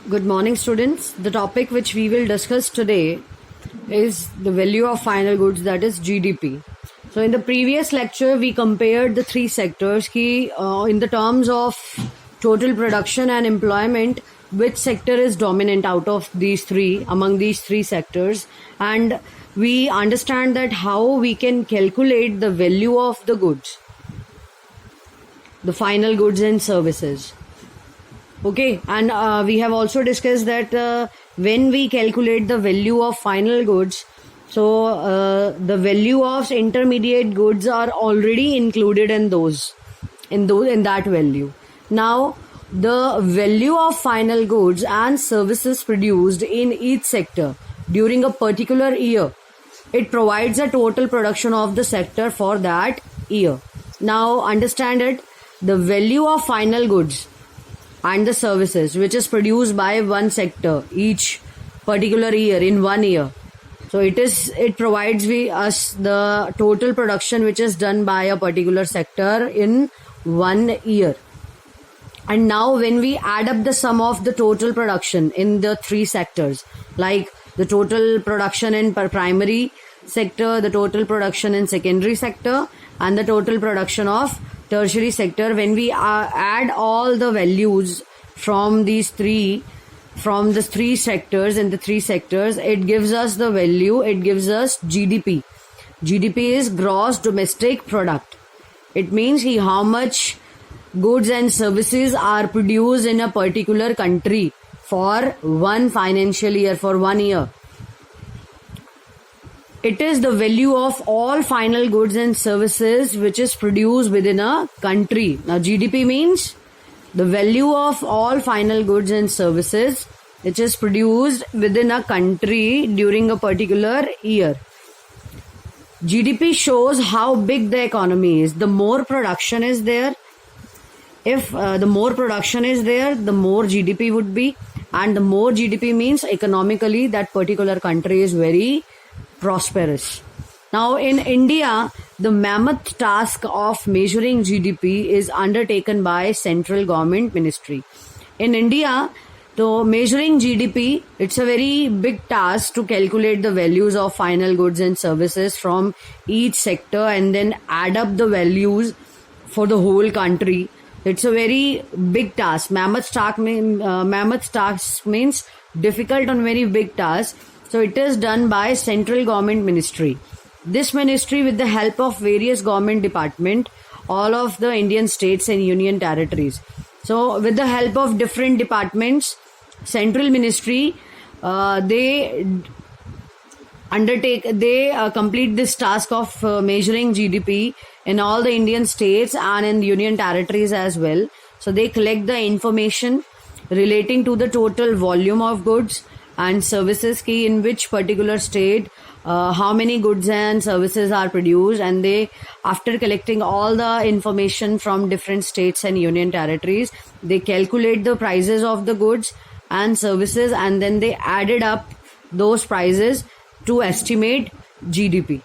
Good morning, students. The topic which we will discuss today is the value of final goods, that is GDP. So in the previous lecture, we compared the three sectors in the terms of total production and employment, which sector is dominant out of these three, among these three sectors, and we understand that how we can calculate the value of the goods, the final goods and services. Okay, and we have also discussed that when we calculate the value of final goods, so the value of intermediate goods are already included in that value. Now, the value of final goods and services produced in each sector during a particular year, it provides a total production of the sector for that year. Now, understand it, the value of final goods and the services which is produced by one sector each particular year in 1 year, so it provides us the total production which is done by a particular sector in 1 year. And now when we add up the sum of the total production in the three sectors, like the total production in primary sector, the total production in secondary sector, and the total production of tertiary sector, when we add all the values from the three sectors, it gives us the value, it gives us GDP. GDP is gross domestic product. It means how much goods and services are produced in a particular country for one financial year, for 1 year. It is the value of all final goods and services which is produced within a country. Now, GDP means the value of all final goods and services which is produced within a country during a particular year. GDP shows how big the economy is. The more production is there, if the more production is there, the more GDP would be, and the more GDP means economically that particular country is very prosperous. Now in India, the mammoth task of measuring GDP is undertaken by central government ministry. In India, so measuring GDP, it's a very big task to calculate the values of final goods and services from each sector and then add up the values for the whole country. It's a very big task. Mammoth task means difficult and very big task. So it is done by central government ministry. This ministry, with the help of various government departments, all of the Indian states and union territories. So with the help of different departments, central ministry, they complete this task of measuring GDP in all the Indian states and in union territories as well. So they collect the information relating to the total volume of goods and services in which particular state how many goods and services are produced, and they, after collecting all the information from different states and union territories, they calculate the prices of the goods and services and then they added up those prices to estimate GDP.